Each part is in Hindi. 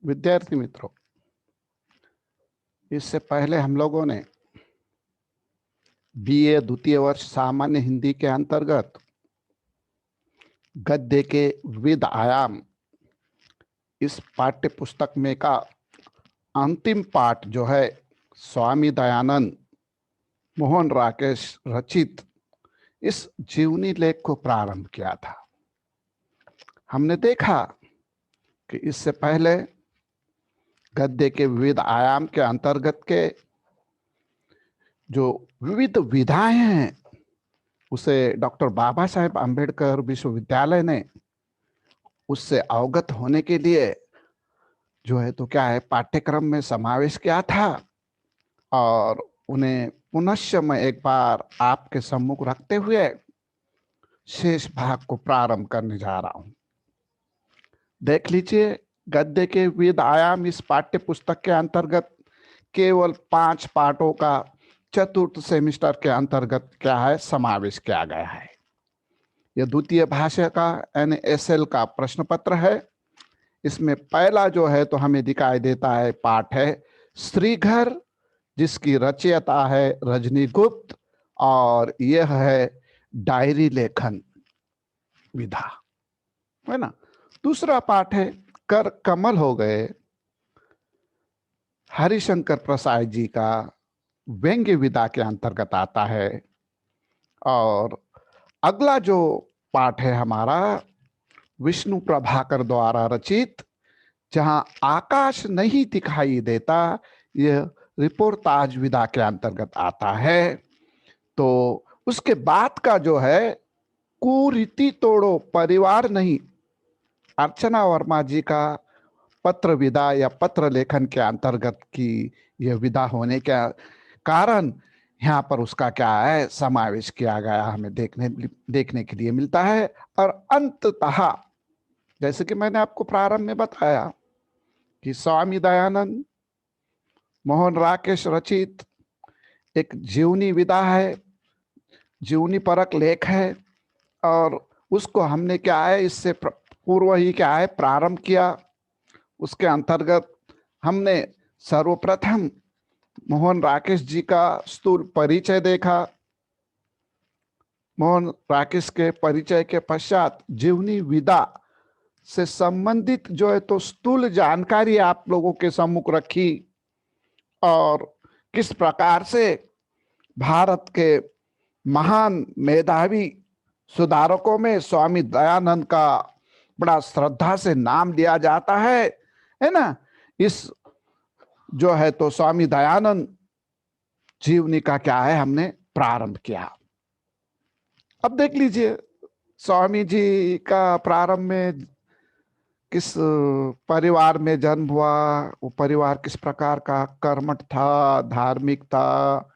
विद्यार्थी मित्रों, इससे पहले हम लोगों ने बीए द्वितीय वर्ष सामान्य हिंदी के अंतर्गत गद्य के विविध आयाम इस पाठ्य पुस्तक में का अंतिम पाठ जो है स्वामी दयानंद मोहन राकेश रचित इस जीवनी लेख को प्रारंभ किया था। हमने देखा कि इससे पहले गद्य के विविध आयाम के अंतर्गत के जो विविध विधाएं हैं उसे डॉक्टर बाबा साहेब अम्बेडकर विश्वविद्यालय ने उससे अवगत होने के लिए जो है तो क्या है पाठ्यक्रम में समावेश किया था और उन्हें पुनश्च मैं एक बार आपके सम्मुख रखते हुए शेष भाग को प्रारंभ करने जा रहा हूं। देख लीजिए, गद्य के विविध आयाम इस पाठ्य पुस्तक के अंतर्गत केवल 5 पाठों का चतुर्थ सेमिस्टर के अंतर्गत क्या है समावेश किया गया है। यह द्वितीय भाषा का NSL का प्रश्न पत्र है। इसमें पहला जो है तो हमें दिखाई देता है पाठ है श्रीघर, जिसकी रचयिता है रजनी गुप्त और यह है डायरी लेखन विधा, है ना। दूसरा पाठ है कर कमल हो गए, हरिशंकर प्रसाद जी का व्यंग्य विधा के अंतर्गत आता है। और अगला जो पाठ है हमारा विष्णु प्रभाकर द्वारा रचित जहां आकाश नहीं दिखाई देता, यह रिपोर्टाज विधा के अंतर्गत आता है। तो उसके बाद का जो है कुरीति तोड़ो परिवार नहीं, अर्चना वर्मा जी का पत्र विधा या पत्र लेखन के अंतर्गत की यह विधा होने के कारण यहाँ पर उसका क्या है समावेश किया गया हमें देखने के लिए मिलता है। और अंततः जैसे कि मैंने आपको प्रारंभ में बताया कि स्वामी दयानंद मोहन राकेश रचित एक जीवनी विधा है, जीवनी परक लेख है और उसको हमने क्या है इससे पूर्व ही क्या है प्रारंभ किया। उसके अंतर्गत हमने सर्वप्रथम मोहन राकेश जी का स्थूल परिचय देखा। मोहन राकेश के परिचय के पश्चात जीवनी विधा से संबंधित जो है तो स्थूल जानकारी आप लोगों के सम्मुख रखी और किस प्रकार से भारत के महान मेधावी सुधारकों में स्वामी दयानंद का बड़ा श्रद्धा से नाम लिया जाता है ना। इस जो है तो स्वामी दयानंद जीवनी का क्या है हमने प्रारंभ किया। अब देख लीजिए, स्वामी जी का प्रारंभ में किस परिवार में जन्म हुआ, वो परिवार किस प्रकार का कर्मठ था, धार्मिक था,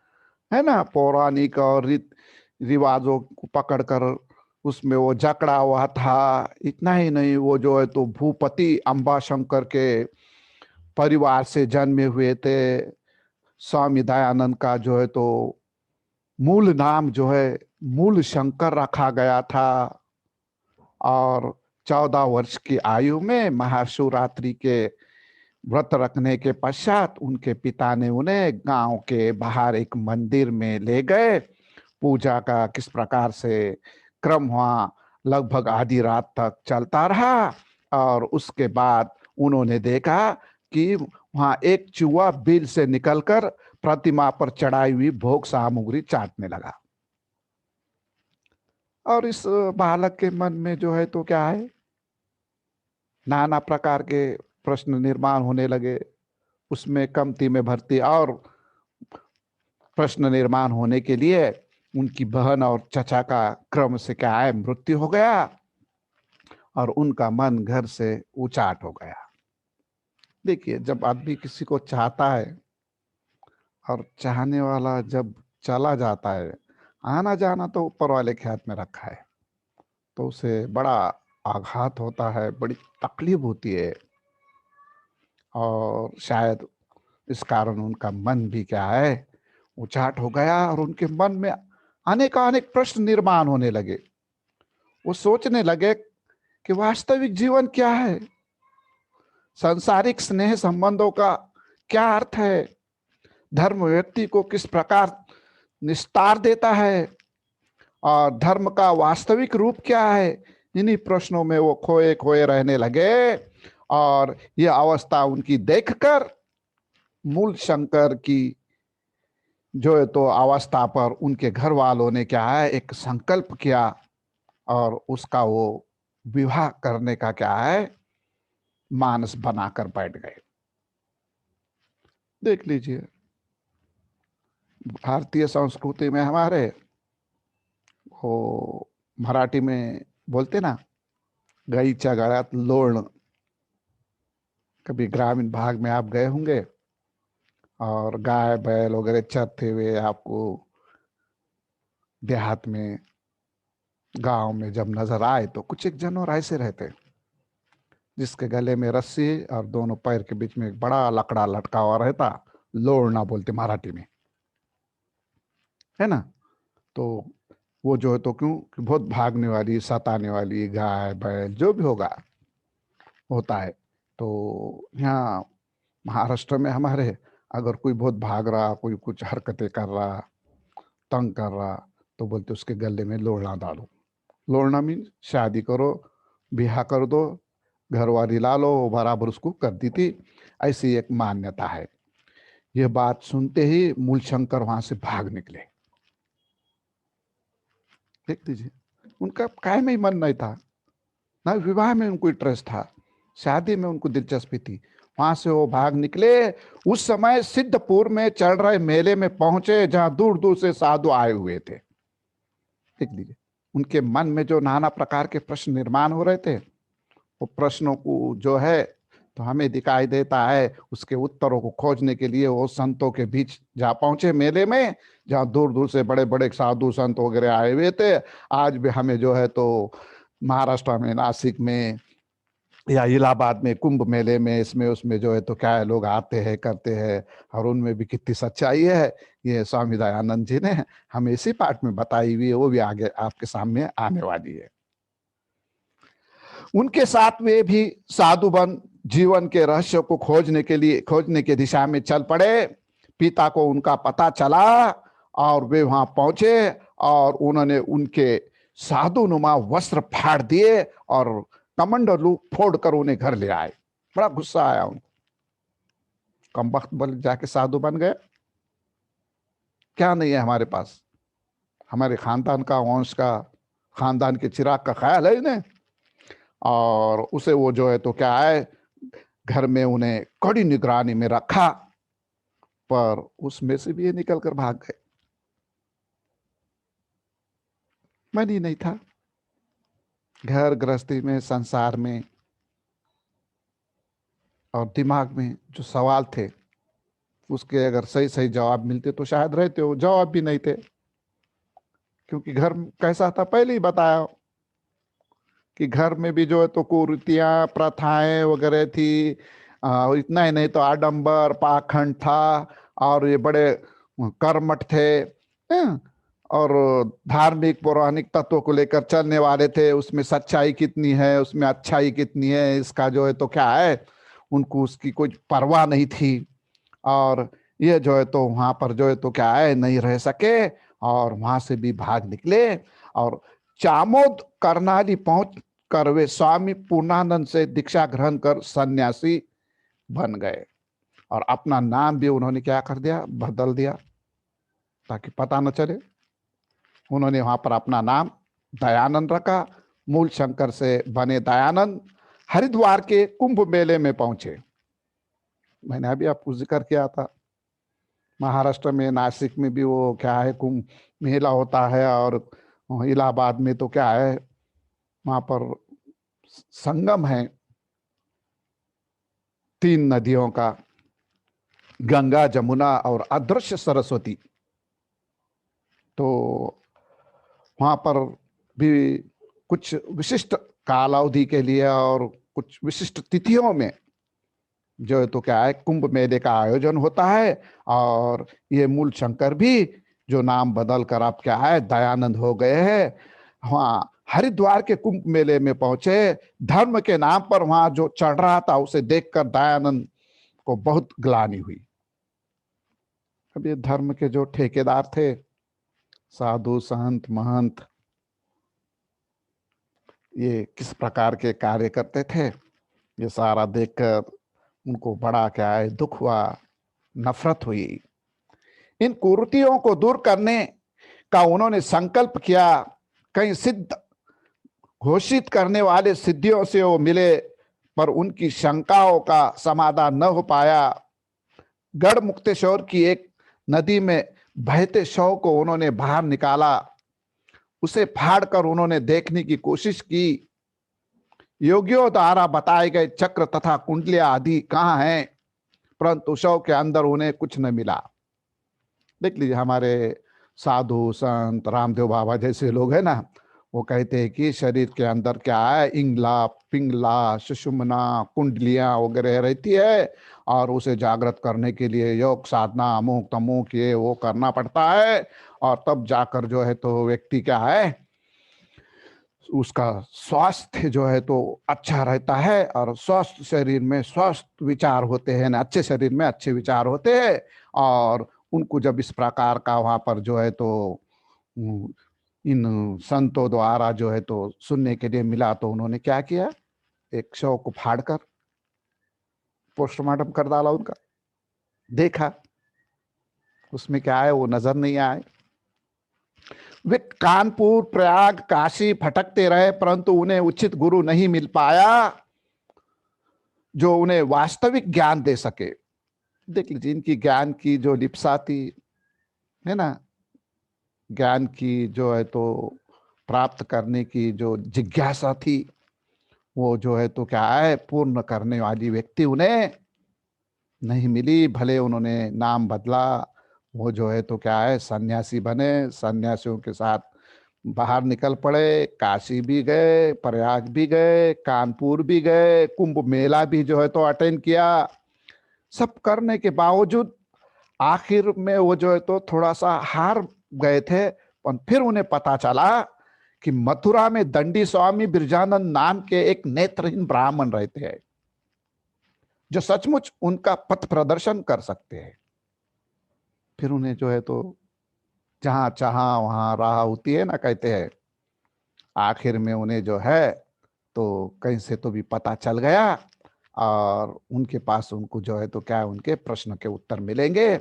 है ना, पौराणिक और रीत रिवाजों को पकड़कर उसमें वो जकड़ा हुआ था। इतना ही नहीं, वो जो है तो भूपति अंबाशंकर के परिवार से जन्मे हुए थे। स्वामी दयानंद का जो है तो मूल नाम जो है मूल शंकर रखा गया था और 14 वर्ष की आयु में महाशिवरात्रि के व्रत रखने के पश्चात उनके पिता ने उन्हें गांव के बाहर एक मंदिर में ले गए। पूजा का किस प्रकार से क्रम हुआ लगभग आधी रात तक चलता रहा और उसके बाद उन्होंने देखा कि वहां एक चूहा बिल से निकलकर प्रतिमा पर चढ़ाई हुई भोग सामग्री चाटने लगा और इस बालक के मन में जो है तो क्या है नाना प्रकार के प्रश्न निर्माण होने लगे। उसमें कमती में भर्ती और प्रश्न निर्माण होने के लिए उनकी बहन और चचा का क्रम से क्या है मृत्यु हो गया और उनका मन घर से उचाट हो गया। देखिए, जब आदमी किसी को चाहता है और चाहने वाला जब चला जाता है, आना जाना तो ऊपर वाले के हाथ में रखा है, तो उसे बड़ा आघात होता है, बड़ी तकलीफ होती है और शायद इस कारण उनका मन भी क्या है उचाट हो गया और उनके मन में अनेक प्रश्न निर्माण होने लगे। वो सोचने लगे कि वास्तविक जीवन क्या है, सांसारिक स्नेह संबंधों का क्या अर्थ है, धर्म व्यक्ति को किस प्रकार निस्तार देता है और धर्म का वास्तविक रूप क्या है, इन्हीं प्रश्नों में वो खोए खोए रहने लगे। और ये अवस्था उनकी देखकर मूल शंकर की जो है तो अवस्था पर उनके घर वालों ने क्या है एक संकल्प किया और उसका वो विवाह करने का क्या है मानस बनाकर बैठ गए। देख लीजिए, भारतीय संस्कृति में हमारे वो मराठी में बोलते ना, गाईच्या गळ्यात लोण। कभी ग्रामीण भाग में आप गए होंगे और गाय बैल वगैरह चरते हुए आपको देहात में गांव में जब नजर आए तो कुछ एक जानवर ऐसे रहते जिसके गले में रस्सी और दोनों पैर के बीच में एक बड़ा लकड़ा लटका हुआ रहता, लोड़ना बोलते मराठी में, है ना। तो वो जो है तो क्यों कि बहुत भागने वाली सताने वाली गाय बैल जो भी होगा होता है। तो यहाँ महाराष्ट्र में हमारे अगर कोई बहुत भाग रहा, कोई कुछ हरकतें कर रहा, तंग कर रहा, तो बोलते उसके गले में लोड़ना डालो। लोड़ना मीन शादी करो, ब्याह कर दो, घरवाली ला लो, बराबर उसको कर दी थी, ऐसी एक मान्यता है। यह बात सुनते ही मूलशंकर वहां से भाग निकले। देख लीजिए, उनका काय में ही मन नहीं था, ना विवाह में उनको इंटरेस्ट था, शादी में उनको दिलचस्पी थी। वहां से वो भाग निकले। उस समय सिद्धपुर में चल रहे मेले में पहुंचे जहां दूर दूर से साधु आए हुए थे। देख लीजिए, उनके मन में जो नाना प्रकार के प्रश्न निर्माण हो रहे थे, वो प्रश्नों को जो है तो हमें दिखाई देता है, उसके उत्तरों को खोजने के लिए वो संतों के बीच जा पहुंचे मेले में, जहाँ दूर दूर से बड़े बड़े साधु संत वगैरह आए हुए थे। आज भी हमें जो है तो महाराष्ट्र में नासिक में या इलाहाबाद में कुंभ मेले में इसमें उसमें जो है तो क्या है लोग आते हैं करते हैं, और उनमें भी कितनी सच्चाई है ये स्वामी दयानंद जी ने हमें इसी पाठ में बताई हुई है, वो भी आगे आपके सामने आने वाली है। उनके साथ वे भी साधु बन जीवन के रहस्य को खोजने के दिशा में चल पड़े। पिता को उनका पता चला और वे वहां पहुंचे और उन्होंने उनके साधुनुमा वस्त्र फाड़ दिए और कमंडलू फोड़कर उन्हें घर ले आए। बड़ा गुस्सा आया उनको, कमबख्त बल जाके साधु बन गए, क्या नहीं है हमारे पास, हमारे खानदान का वंश का खानदान के चिराग का ख्याल है इन्हें। और उसे वो जो है तो क्या है घर में उन्हें कड़ी निगरानी में रखा, पर उसमें से भी ये निकल कर भाग गए। मन ही नहीं था घर गृहस्थी में, संसार में, और दिमाग में जो सवाल थे उसके अगर सही सही जवाब मिलते तो शायद रहते हो, जवाब भी नहीं थे। क्योंकि घर कैसा था पहले ही बताया कि घर में भी जो है तो कुरीतियां प्रथाएं वगैरह थी, इतना ही नहीं तो आडंबर पाखंड था, और ये बड़े कर्मठ थे, और धार्मिक पौराणिक तत्वों को लेकर चलने वाले थे। उसमें सच्चाई कितनी है, उसमें अच्छाई कितनी है, इसका जो है तो क्या है उनको उसकी कोई परवाह नहीं थी। और ये जो है तो वहां पर जो है तो क्या है नहीं रह सके और वहां से भी भाग निकले और चामोद करनाली पहुंच कर वे स्वामी पूर्णानंद से दीक्षा ग्रहण कर सन्यासी बन गए। और अपना नाम भी उन्होंने क्या कर दिया, बदल दिया ताकि पता न चले। उन्होंने वहां पर अपना नाम दयानंद रखा, मूल शंकर से बने दयानंद। हरिद्वार के कुंभ मेले में पहुंचे। मैंने अभी आपको जिक्र किया था, महाराष्ट्र में नासिक में भी वो क्या है कुंभ मेला होता है, और इलाहाबाद में तो क्या है वहां पर संगम है तीन नदियों का, गंगा जमुना और अदृश्य सरस्वती। तो वहां पर भी कुछ विशिष्ट कालावधि के लिए और कुछ विशिष्ट तिथियों में जो है तो क्या है कुंभ मेले का आयोजन होता है। और ये मूल शंकर भी जो नाम बदल कर आप क्या है दयानंद हो गए हैं, वहाँ हरिद्वार के कुंभ मेले में पहुंचे। धर्म के नाम पर वहां जो चढ़ रहा था उसे देखकर दयानंद को बहुत ग्लानि हुई। अब ये धर्म के जो ठेकेदार थे, साधु संत महंत, ये किस प्रकार के कार्य करते थे, ये सारा देखकर उनको बड़ा क्या है दुख हुआ, नफरत हुई। इन कुरीतियों को दूर करने का उन्होंने संकल्प किया। कई सिद्ध घोषित करने वाले सिद्धियों से वो मिले, पर उनकी शंकाओं का समाधान न हो पाया। गढ़ मुक्तेश्वर की एक नदी में बहते शव को उन्होंने बाहर निकाला। उसे फाड़कर उन्होंने देखने की कोशिश की, योगियों द्वारा बताए गए चक्र तथा कुंडलियां आदि कहाँ हैं, परंतु शव के अंदर उन्हें कुछ न मिला। देख लीजिए, हमारे साधु संत रामदेव बाबा जैसे लोग हैं ना, वो कहते हैं कि शरीर के अंदर क्या है, इंगला पिंगला सुषुम्ना कुंडलियां वगैरह रहती है, और उसे जागृत करने के लिए योग साधना अमुक तमुक ये वो करना पड़ता है, और तब जाकर जो है तो व्यक्ति क्या है, उसका स्वास्थ्य जो है तो अच्छा रहता है, और स्वस्थ शरीर में स्वस्थ विचार होते हैं ना, अच्छे शरीर में अच्छे विचार होते हैं। और उनको जब इस प्रकार का वहां पर जो है तो इन संतों द्वारा जो है तो सुनने के लिए मिला, तो उन्होंने क्या किया, एक शव को फाड़कर पोस्टमार्टम कर डाला उनका। देखा उसमें क्या है, वो नजर नहीं आए। वे कानपुर प्रयाग काशी भटकते रहे, परंतु उन्हें उचित गुरु नहीं मिल पाया जो उन्हें वास्तविक ज्ञान दे सके। देख लीजिए, इनकी ज्ञान की जो लिप्सा थी, है ना, ज्ञान की जो है तो प्राप्त करने की जो जिज्ञासा थी, वो जो है तो क्या है, पूर्ण करने वाली व्यक्ति उन्हें नहीं मिली। भले उन्होंने नाम बदला, वो जो है तो क्या है सन्यासी बने, सन्यासियों के साथ बाहर निकल पड़े, काशी भी गए, प्रयाग भी गए, कानपुर भी गए, कुंभ मेला भी जो है तो अटेंड किया। सब करने के बावजूद आखिर में वो जो है तो थोड़ा सा हार गए थे। और फिर उन्हें पता चला कि मथुरा में दंडी स्वामी बिरजानंद नाम के एक नेत्रहीन ब्राह्मण रहते हैं, जो सचमुच उनका पथ प्रदर्शन कर सकते हैं। फिर उन्हें जो है तो जहां चाहा वहां राह होती है ना, कहते हैं। आखिर में उन्हें जो है तो कहीं से तो भी पता चल गया, और उनके पास उनको जो है तो क्या है, उनके प्रश्न के उत्तर मिलेंगे।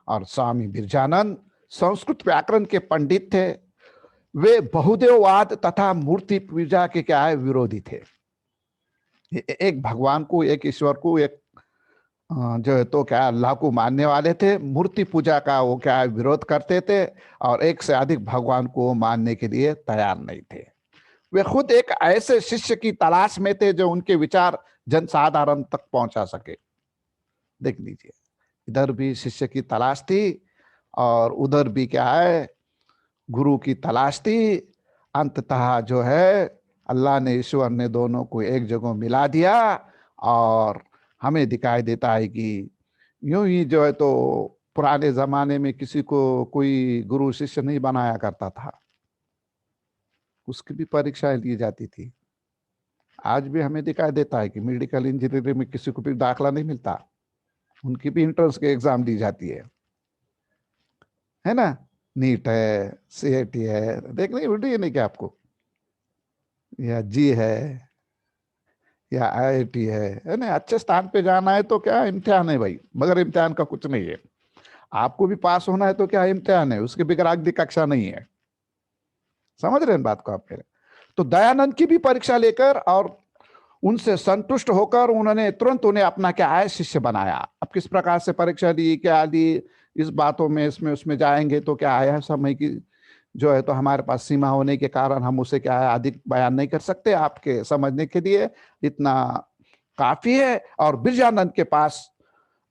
और स्वामी बिरजानंद संस्कृत व्याकरण के पंडित थे। वे बहुदेववाद तथा मूर्ति पूजा के क्या है विरोधी थे। एक भगवान को, एक ईश्वर को, एक जो है तो क्या अल्लाह को मानने वाले थे। मूर्ति पूजा का वो क्या है विरोध करते थे, और एक से अधिक भगवान को मानने के लिए तैयार नहीं थे। वे खुद एक ऐसे शिष्य की तलाश में थे जो उनके विचार जनसाधारण तक पहुंचा सके। देख लीजिए, इधर भी शिष्य की तलाश थी, और उधर भी क्या है गुरु की तलाश थी। अंततः जो है अल्लाह ने, ईश्वर ने दोनों को एक जगह मिला दिया। और हमें दिखाई देता है कि यूं ही जो है तो पुराने जमाने में किसी को कोई गुरु शिष्य नहीं बनाया करता था, उसकी भी परीक्षाएं ली जाती थी। आज भी हमें दिखाई देता है कि मेडिकल इंजीनियरिंग में किसी को भी दाखला नहीं मिलता, उनकी भी एंट्रेंस के एग्जाम दी जाती है ना। नीट है, सीएटी है, देखने उल्टी है नहीं क्या आपको, या जी है, या आईआईटी है ना। अच्छे स्थान पे जाना है तो क्या इम्तिहान है भाई, मगर इम्तिहान का कुछ नहीं है। आपको भी पास होना है तो क्या इम्तिहान है, उसके बगैर आगे कक्षा नहीं है। समझ रहे हैं बात को आप मेरे। तो दयानंद की भी परीक्षा लेकर और उनसे संतुष्ट होकर उन्होंने तुरंत उन्हें अपना क्या है शिष्य बनाया। अब किस प्रकार से परीक्षा दी, क्या दी, इस बातों में इसमें उसमें जाएंगे तो क्या है, समय की जो है तो हमारे पास सीमा होने के कारण हम उसे क्या है अधिक बयान नहीं कर सकते। आपके समझने के लिए इतना काफी है। और बिरजानंद के पास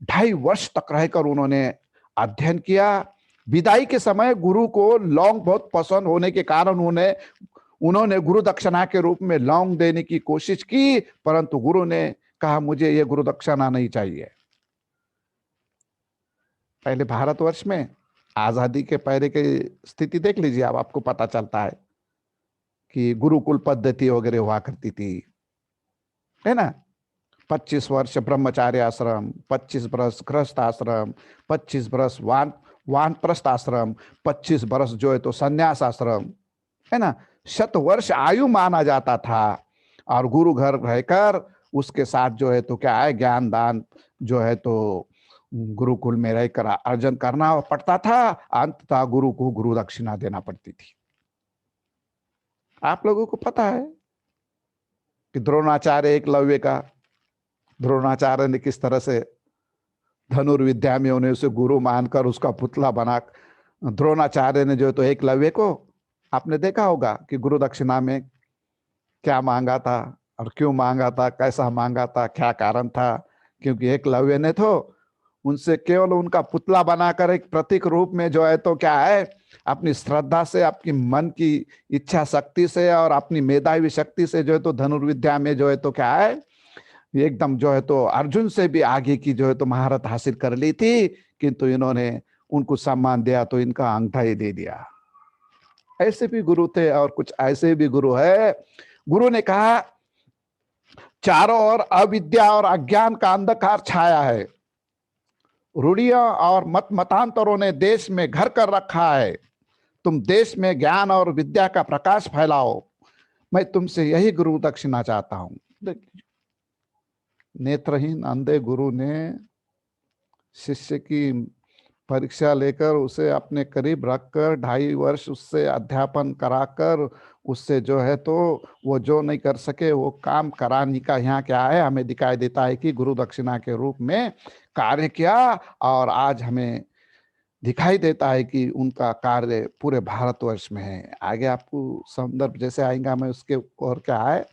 2.5 वर्ष तक रहकर उन्होंने अध्ययन किया। विदाई के समय गुरु को लौंग बहुत पसंद होने के कारण उन्होंने गुरु दक्षिणा के रूप में लौंग देने की कोशिश की, परंतु गुरु ने कहा मुझे यह गुरु दक्षिणा नहीं चाहिए। पहले भारतवर्ष में आजादी के पहले की स्थिति देख लीजिए आप, आपको पता चलता है कि गुरुकुल पद्धति वगैरह हुआ करती थी, है ना। 25 वर्ष ब्रह्मचार्य आश्रम, 25 वर्ष गृहस्थ आश्रम, 25 वर्ष वानप्रस्थ आश्रम, 25 वर्ष जो है तो संन्यास आश्रम, है ना। 100 वर्ष आयु माना जाता था। और गुरु घर रहकर उसके साथ जो है तो क्या है, ज्ञान दान जो है तो गुरुकुल में रहकर अर्जन करना पड़ता था। अंततः गुरु को गुरु दक्षिणा देना पड़ती थी। आप लोगों को पता है कि द्रोणाचार्य एकलव्य का, द्रोणाचार्य ने किस तरह से धनुर्विद्या में उन्हें उसे गुरु मानकर उसका पुतला बना, द्रोणाचार्य ने जो है तो एकलव्य को आपने देखा होगा कि गुरु दक्षिणा में क्या मांगा था और क्यों मांगा था, कैसा मांगा था, क्या कारण था। क्योंकि एकलव्य ने तो उनसे केवल उनका पुतला बनाकर एक प्रतीक रूप में जो है तो क्या है, अपनी श्रद्धा से, आपकी मन की इच्छा शक्ति से और अपनी मेधावी शक्ति से जो है तो धनुर्विद्या में जो है तो क्या है, एकदम जो है तो अर्जुन से भी आगे की जो है तो महारत हासिल कर ली थी। किंतु इन्होंने उनको सम्मान दिया तो इनका अंगूठा ही दे दिया। ऐसे भी गुरु थे और कुछ ऐसे भी गुरु है। गुरु ने कहा चारों ओर अविद्या और अज्ञान का अंधकार छाया है, रूढ़ियों और मत मतांतरों ने देश में घर कर रखा है। तुम देश में ज्ञान और विद्या का प्रकाश फैलाओ। मैं तुमसे यही गुरु दक्षिणा चाहता हूं। नेत्रहीन अंधे गुरु ने शिष्य की परीक्षा लेकर उसे अपने करीब रखकर 2.5 वर्ष उससे अध्यापन कराकर उससे जो है तो वो जो नहीं कर सके वो काम कराने का यहाँ क्या है, हमें दिखाई देता है कि गुरु दक्षिणा के रूप में कार्य किया। और आज हमें दिखाई देता है कि उनका कार्य पूरे भारतवर्ष में है। आगे आपको संदर्भ जैसे आएगा मैं उसके और क्या है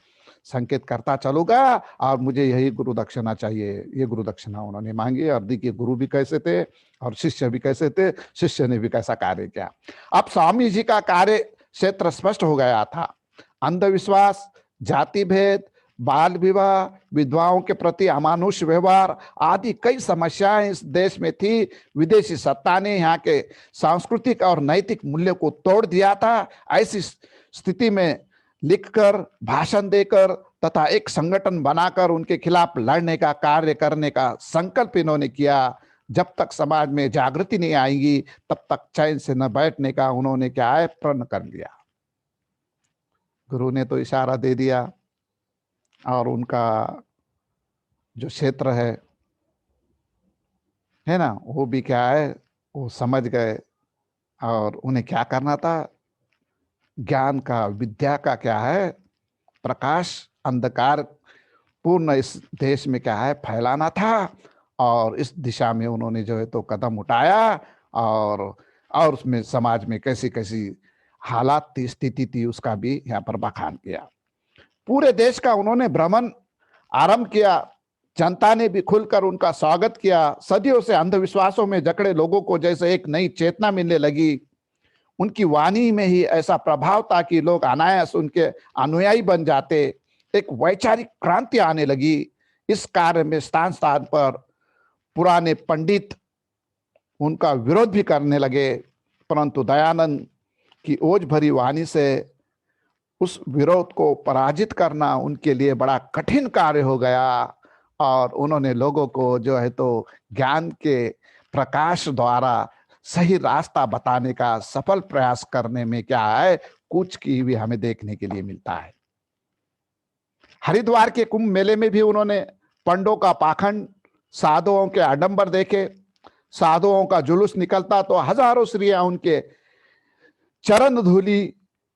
संकेत करता चलूंगा। और मुझे यही गुरु दक्षिणा चाहिए। ये गुरु दक्षिणा उन्होंने मांगी। और देखिए गुरु भी कैसे थे और शिष्य भी कैसे थे, शिष्य ने भी कैसा कार्य किया। अब स्वामी जी का कार्य क्षेत्र स्पष्ट हो गया था। अंधविश्वास, जाति भेद, बाल विवाह, विधवाओं के प्रति अमानुष व्यवहार आदि कई समस्याएं इस देश में थी। विदेशी सत्ता ने यहाँ के सांस्कृतिक और नैतिक मूल्य को तोड़ दिया था। ऐसी स्थिति में लिखकर, भाषण देकर तथा एक संगठन बनाकर उनके खिलाफ लड़ने का कार्य करने का संकल्प इन्होंने किया। जब तक समाज में जागृति नहीं आएगी तब तक चैन से न बैठने का उन्होंने क्या है प्रण कर लिया। गुरु ने तो इशारा दे दिया और उनका जो क्षेत्र है ना, वो भी क्या है, वो समझ गए। और उन्हें क्या करना था, ज्ञान का, विद्या का क्या है प्रकाश, अंधकार पूर्ण इस देश में क्या है फैलाना था। और इस दिशा में उन्होंने जो है तो कदम उठाया। और उसमें समाज में कैसी कैसी हालात थी, स्थिति थी, उसका भी यहाँ पर बखान किया। पूरे देश का उन्होंने भ्रमण आरंभ किया। जनता ने भी खुलकर उनका स्वागत किया। सदियों से अंधविश्वासों में जकड़े लोगों को जैसे एक नई चेतना मिलने लगी। उनकी वाणी में ही ऐसा प्रभाव था कि लोग अनायास उनके अनुयायी बन जाते। एक वैचारिक क्रांति आने लगी। इस कार्य में स्थान स्थान पर पुराने पंडित उनका विरोध भी करने लगे, परंतु दयानंद की ओज भरी वाणी से उस विरोध को पराजित करना उनके लिए बड़ा कठिन कार्य हो गया। और उन्होंने लोगों को जो है तो ज्ञान के प्रकाश द्वारा सही रास्ता बताने का सफल प्रयास करने में क्या है कुछ की भी हमें देखने के लिए मिलता है। हरिद्वार के कुंभ मेले में भी उन्होंने पंडों का पाखंड, साधुओं के आडंबर देखे। साधुओं का जुलूस निकलता तो हजारों स्त्रियां उनके चरण धूलि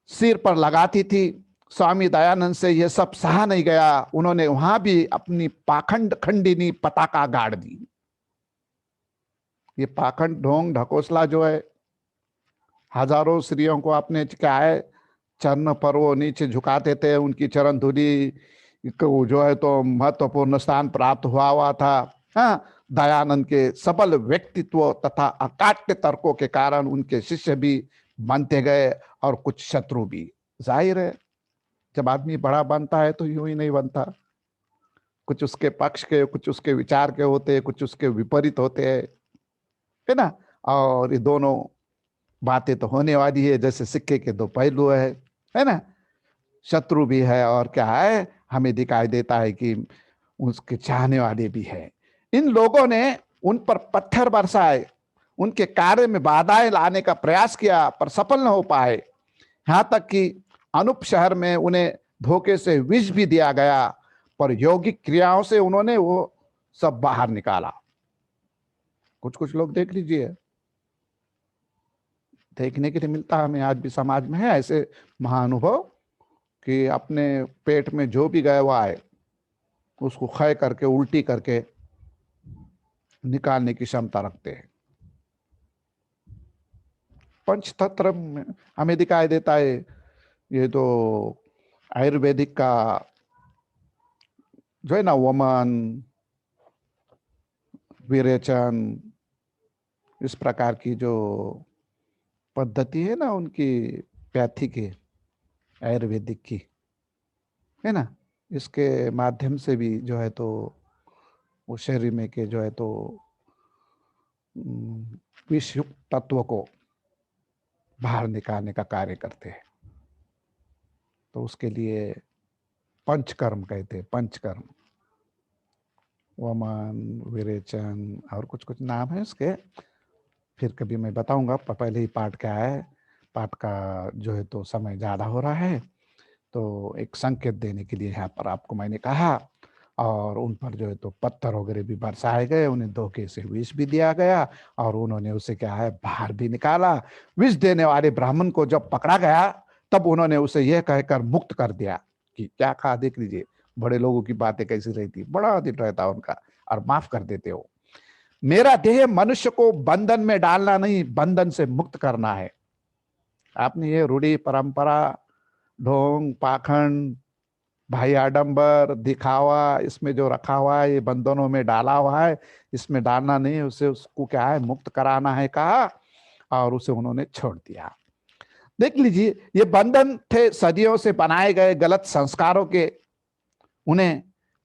सिर पर लगाती थी। स्वामी दयानंद से यह सब सहा नहीं गया। उन्होंने वहां भी अपनी पाखंड खंडिनी पताका गाड़ दी। ये पाखंड ढोंग ढकोसला जो है, हजारों स्त्रियों को आपने क्या है चरण पर वो नीचे झुकाते थे, उनकी चरण धूलि को जो है तो महत्वपूर्ण स्थान प्राप्त हुआ था। हाँ, दयानंद के सबल व्यक्तित्व तथा अकाट्य तर्कों के कारण उनके शिष्य भी बनते गए और कुछ शत्रु भी। जाहिर है जब आदमी बड़ा बनता है तो यूं ही नहीं बनता, कुछ उसके पक्ष के, कुछ उसके विचार के होते हैं, कुछ उसके विपरीत होते हैं, है ना। और ये दोनों बातें तो होने वाली है, जैसे सिक्के के दो पहलू है ना। शत्रु भी है और क्या है, हमें दिखाई देता है कि उसके चाहने वाले भी है। इन लोगों ने उन पर पत्थर बरसाए, उनके कार्य में बाधाएं लाने का प्रयास किया पर सफल न हो पाए। यहां तक कि अनूप शहर में उन्हें धोखे से विष भी दिया गया, पर यौगिक क्रियाओं से उन्होंने वो सब बाहर निकाला। कुछ कुछ लोग देख लीजिए, देखने के लिए मिलता है हमें आज भी समाज में, है ऐसे महाअनुभव कि अपने पेट में जो भी गया हुआ है उसको क्षय करके उल्टी करके निकालने की क्षमता रखते हैं। पंचतंत्र में हमें दिखाई देता है, ये तो आयुर्वेदिक का जो है ना, वमन, विरेचन, इस प्रकार की जो पद्धति है ना उनकी, पैथी की, आयुर्वेदिक की, है ना, इसके माध्यम से भी जो है तो वो शरीर में के जो है तो विष युक्त तत्व को बाहर निकालने का कार्य करते हैं। तो उसके लिए पंचकर्म कहते हैं, पंचकर्म, वमन, विरेचन और कुछ कुछ नाम है उसके, फिर कभी मैं बताऊंगा। पहले ही पाठ क्या है, पाठ का जो है तो समय ज़्यादा हो रहा है, तो एक संकेत देने के लिए यहाँ पर आपको मैंने कहा। और उन पर जो है तो पत्थर वगैरह भी बरसाए गए, उन्हें धोखे से विष भी दिया गया और उन्होंने उसे क्या है बाहर भी निकाला। विष देने वाले ब्राह्मण को जब पकड़ा गया तब उन्होंने उसे यह कहकर मुक्त कर दिया कि क्या कहा, देख लीजिए बड़े लोगों की बातें कैसी रहती, बड़ा दिल रहता उनका, और माफ कर देते हो। मेरा देह मनुष्य को बंधन में डालना नहीं, बंधन से मुक्त करना है। आपने ये रूढ़ी परंपरा, ढोंग, पाखंड, भाई आडंबर, दिखावा, इसमें जो रखा हुआ है, ये बंधनों में डाला हुआ है, इसमें डालना नहीं, उसे उसको क्या है मुक्त कराना है कहा, और उसे उन्होंने छोड़ दिया। देख लीजिए, ये बंधन थे सदियों से बनाए गए गलत संस्कारों के। उन्हें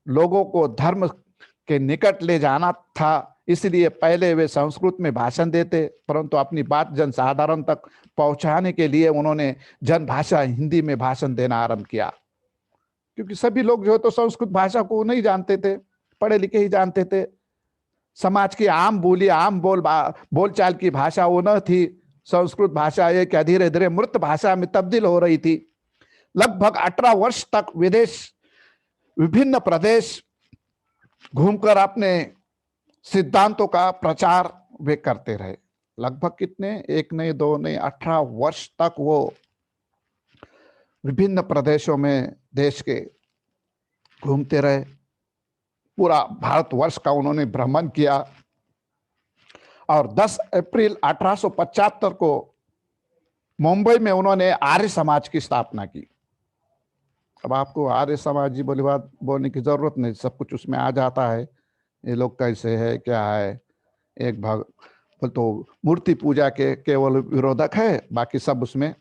लोगों को धर्म के निकट ले जाना था, इसलिए पहले वे संस्कृत में भाषण देते, परंतु अपनी बात जनसाधारण तक पहुंचाने के लिए उन्होंने जनभाषा हिंदी में भाषण देना आरंभ किया। क्योंकि सभी लोग जो है तो संस्कृत भाषा को नहीं जानते थे, पढ़े लिखे ही जानते थे। समाज की आम बोली, आम बोलचाल की भाषा वो न थी। संस्कृत भाषा ये क्या धीरे धीरे मृत भाषा में तब्दील हो रही थी। लगभग 18 वर्ष तक विभिन्न प्रदेश घूमकर अपने सिद्धांतों का प्रचार वे करते रहे। लगभग कितने, एक नहीं दो नहीं, 18 वर्ष तक वो विभिन्न प्रदेशों में देश के घूमते रहे। पूरा भारतवर्ष का उन्होंने भ्रमण किया और 10 अप्रैल 1875 को मुंबई में उन्होंने आर्य समाज की स्थापना की। अब आपको आर्य समाजी बोली बात बोलने की जरूरत नहीं, सब कुछ उसमें आ जाता है। ये लोग कैसे है, क्या है, एक भाग तो मूर्ति पूजा के केवल विरोधक है, बाकी सब उसमें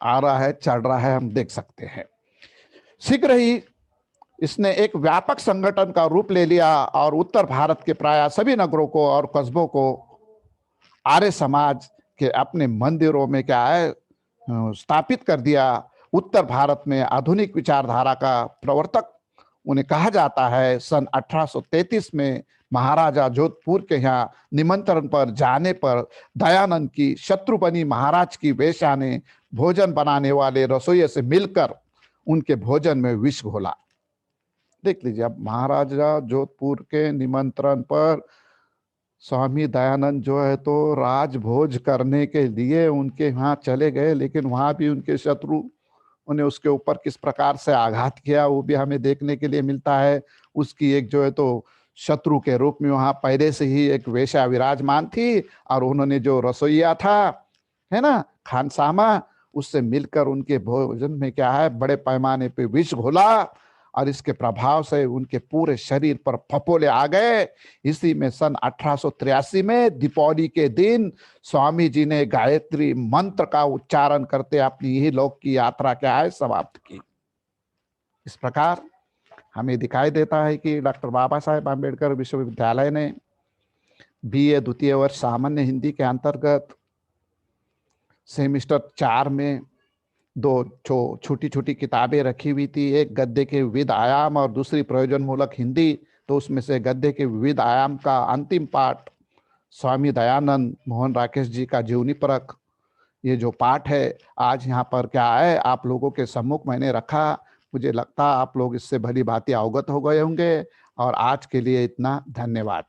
आ रहा है, चढ़ रहा है, हम देख सकते हैं। शीघ्र ही इसने एक व्यापक संगठन का रूप ले लिया और उत्तर भारत के प्राय सभी नगरों को और कस्बों को आर्य समाज के अपने मंदिरों में क्या है स्थापित कर दिया। उत्तर भारत में आधुनिक विचारधारा का प्रवर्तक उन्हें कहा जाता है। सन 1833 में महाराजा जोधपुर के यहाँ निमंत्रण पर जाने पर दयानंद की शत्रुपनी महाराज की वेश्या ने भोजन बनाने वाले रसोइये से मिलकर उनके भोजन में विष घोला। देख लीजिए, अब महाराजा जोधपुर के निमंत्रण पर स्वामी दयानंद जो है तो राजभोज करने के लिए उनके यहाँ चले गए, लेकिन वहां भी उनके शत्रु उन्हें उसके ऊपर किस प्रकार से आघात किया वो भी हमें देखने के लिए मिलता है। उसकी एक जो है तो शत्रु के रूप में वहां पहले से ही एक वेश्या विराजमान थी और उन्होंने जो रसोईया था, है ना, खानसामा, उससे मिलकर उनके भोजन में क्या है बड़े पैमाने पे विष घोला और इसके प्रभाव से उनके पूरे शरीर पर फफोले आ गए। इसी में सन 1883 में दीपावली के दिन स्वामी जी ने गायत्री मंत्र का उच्चारण करते अपनी यही लोक की यात्रा क्या है समाप्त की। इस प्रकार हमें दिखाई देता है कि डॉक्टर बाबा साहेब आम्बेडकर विश्वविद्यालय ने बीए द्वितीय वर्ष सामान्य हिंदी के अंतर्गत सेमिस्टर 4 में दो छोटी छोटी किताबें रखी हुई थी, एक गद्य के विविध आयाम और दूसरी प्रयोजन मूलक हिंदी। तो उसमें से गद्य के विविध आयाम का अंतिम पाठ स्वामी दयानंद मोहन राकेश जी का जीवनी परख, ये जो पाठ है आज यहाँ पर क्या है आप लोगों के सम्मुख मैंने रखा। मुझे लगता आप लोग इससे भली भांति अवगत हो गए होंगे। और आज के लिए इतना, धन्यवाद।